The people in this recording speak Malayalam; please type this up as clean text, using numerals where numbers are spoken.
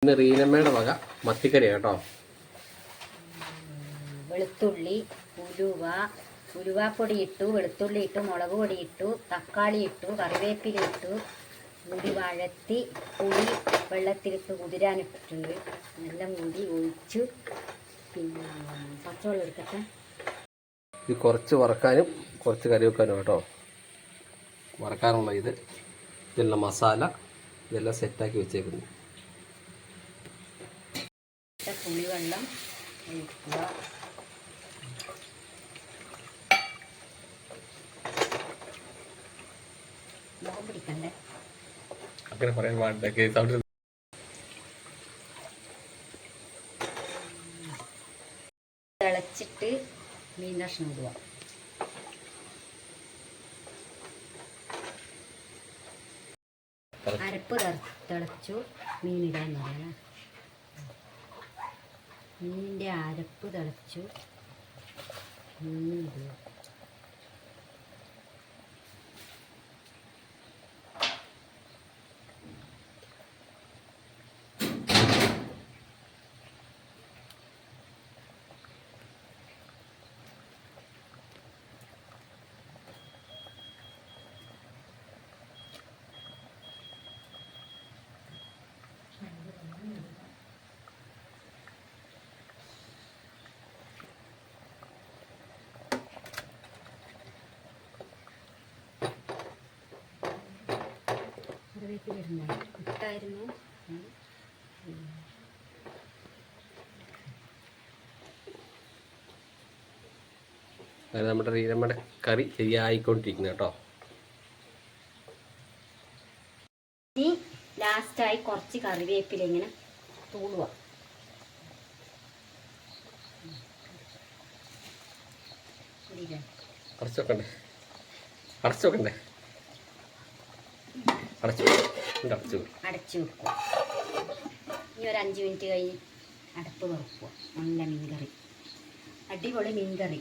ഇന്ന് റീനമ്മയുടെ വക മത്തിക്കറി കേട്ടോ. വെളുത്തുള്ളി, ഉലുവാപ്പൊടി ഇട്ടു, വെളുത്തുള്ളി ഇട്ടു, മുളക് പൊടി ഇട്ടു, തക്കാളി ഇട്ടു, കറിവേപ്പില ഇട്ടു, കൂടി വഴത്തി പുളി വെള്ളത്തിലിട്ട് കുതിരാനിട്ടിട്ടുണ്ട്. എല്ലാം കൂടി ഒഴിച്ചു. പിന്നെ പച്ചവെള്ളം എടുക്കട്ടെ. ഇത് കുറച്ച് വറക്കാനും കുറച്ച് കറി വെക്കാനും കേട്ടോ. വറക്കാനുള്ള ഇതെല്ലാം മസാല ഇതെല്ലാം സെറ്റാക്കി വെച്ചേക്കുന്നു. പുളിവെള്ളം ഒഴിക്കുക. മുഖം പിടിക്കണ്ടേ? അങ്ങനെ പറയാൻ പാടില്ല. തിളച്ചിട്ട് മീൻ കഷ്ണം ഇടുക. അരപ്പ് തിളച്ചു മീനിടാൻ പറയാം. മീനിൻ്റെ അരപ്പ് തിളച്ചു മീനിടുക. ഇട്ടായിരുന്നു. നമ്മുടെ റീനമ്മയുടെ കറി ശരിയായിക്കൊണ്ടിരിക്കുന്നു കേട്ടോ. ഇനി ലാസ്റ്റായി കുറച്ച് കറിവേപ്പില ഇങ്ങനെ തൂളുക. അടച്ചു വെക്കണ്ടേ? അടച്ചു വെക്കുക. ഇനി ഒരു 5 മിനിറ്റ് കഴിഞ്ഞ് അടപ്പ് തുറക്കുക. നല്ല മീൻകറി, അടിപൊളി മീൻകറി.